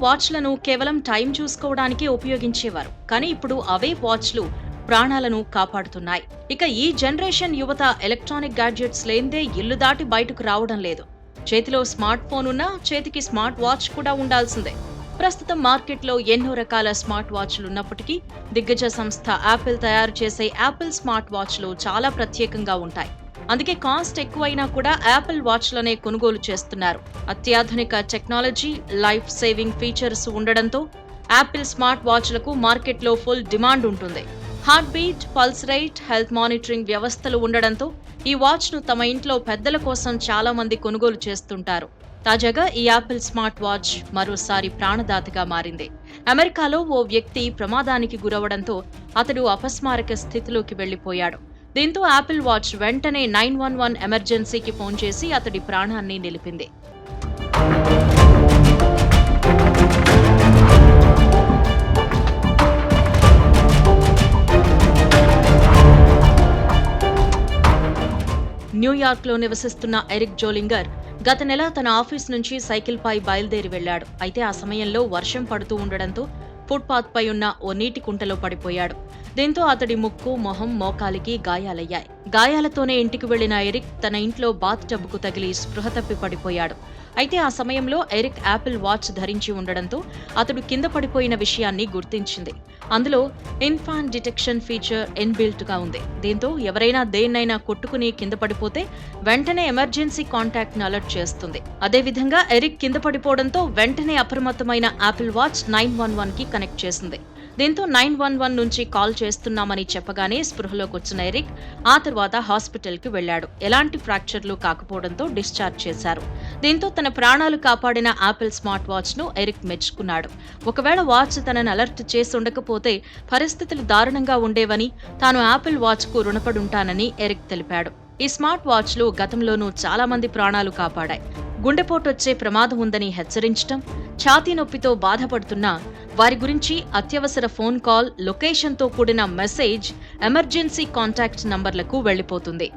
వాచ్లను కేవలం టైం చూసుకోవడానికి ఉపయోగించేవారు. కానీ ఇప్పుడు అవే వాచ్లు ప్రాణాలను కాపాడుతున్నాయి. ఇక ఈ జనరేషన్ యువత ఎలక్ట్రానిక్ గ్యాడ్జెట్స్ లేనిదే ఇల్లు దాటి బయటకు రావడం లేదు. చేతిలో స్మార్ట్ ఫోన్ ఉన్నా చేతికి స్మార్ట్ వాచ్ కూడా ఉండాల్సిందే. ప్రస్తుతం మార్కెట్లో ఎన్నో రకాల స్మార్ట్ వాచ్లు ఉన్నప్పటికీ దిగ్గజ సంస్థ యాపిల్ తయారు చేసే యాపిల్ స్మార్ట్ వాచ్లు చాలా ప్రత్యేకంగా ఉంటాయి. అందుకే కాస్ట్ ఎక్కువైనా కూడా యాపిల్ వాచ్లనే కొనుగోలు చేస్తున్నారు. అత్యాధునిక టెక్నాలజీ, లైఫ్ సేవింగ్ ఫీచర్స్ ఉండడంతో యాపిల్ స్మార్ట్ వాచ్లకు మార్కెట్లో ఫుల్ డిమాండ్ ఉంటుంది. Heart beat, pulse rate, health monitoring వ్యవస్థలు ఉండడంతో ఈ వాచ్ను తమ ఇంట్లో పెద్దల కోసం చాలా మంది కొనుగోలు చేస్తుంటారు. తాజాగా ఈ యాపిల్ స్మార్ట్ వాచ్ మరోసారి ప్రాణదాతగా మారింది. అమెరికాలో ఓ వ్యక్తి ప్రమాదానికి గురవడంతో అతడు అపస్మారక స్థితిలోకి వెళ్లిపోయాడు. దీంతో యాపిల్ వాచ్ వెంటనే 911 ఎమర్జెన్సీకి ఫోన్ చేసి అతడి ప్రాణాన్ని నిలిపింది. న్యూయార్క్లో నివసిస్తున్న ఎరిక్ జోలింగర్ గత నెల తన ఆఫీస్ నుంచి సైకిల్పై బయలుదేరి వెళ్లాడు. అయితే ఆ సమయంలో వర్షం పడుతూ ఉండడంతో ఫుట్పాత్ పై ఉన్న ఓ నీటి కుంటలో పడిపోయాడు. దీంతో అతడి ముక్కు, మొహం, మోకాలికి గాయాలయ్యాయి. గాయాలతోనే ఇంటికి వెళ్లిన ఎరిక్ తన ఇంట్లో బాత్ టబ్కు తగిలి స్పృహ తప్పి పడిపోయాడు. అయితే ఆ సమయంలో ఎరిక్ యాపిల్ వాచ్ ధరించి ఉండడంతో అతడు కింద పడిపోయిన విషయాన్ని గుర్తించింది. అందులో ఇన్ఫాంట్ డిటెక్షన్ ఫీచర్ ఇన్బిల్ట్ గా ఉంది. దీంతో ఎవరైనా దేన్నైనా కొట్టుకుని కింద పడిపోతే వెంటనే ఎమర్జెన్సీ కాంటాక్ట్ ను అలర్ట్ చేస్తుంది. అదేవిధంగా ఎరిక్ కింద పడిపోవడంతో వెంటనే అప్రమత్తమైన యాపిల్ వాచ్ 911 కి కనెక్ట్ చేసింది. దీంతో 911 నుంచి కాల్ చేస్తున్నామని చెప్పగానే స్పృహలోకి వచ్చిన ఎరిక్ ఆ తర్వాత హాస్పిటల్ కి వెళ్లాడు. ఎలాంటి ఫ్రాక్చర్లు కాకపోవడంతో డిశ్చార్జ్ చేశారు. దీంతో తన ప్రాణాలు కాపాడిన యాపిల్ స్మార్ట్ వాచ్ ను ఎరిక్ మెచ్చుకున్నాడు. ఒకవేళ వాచ్ తనను అలర్ట్ చేసి ఉండకపోతే పరిస్థితులు దారుణంగా ఉండేవని, తాను యాపిల్ వాచ్ కు రుణపడుంటానని ఎరిక్ తెలిపాడు. ఈ స్మార్ట్ వాచ్లు గతంలోనూ చాలా మంది ప్రాణాలు కాపాడాయి. గుండెపోటొచ్చే ప్రమాదం ఉందని హెచ్చరించడం, ఛాతీ నొప్పితో బాధపడుతున్నా వారి గురించి అత్యవసర ఫోన్ కాల్, లొకేషన్తో కూడిన మెసేజ్ ఎమర్జెన్సీ కాంటాక్ట్ నంబర్లకు వెళ్లిపోతుంది.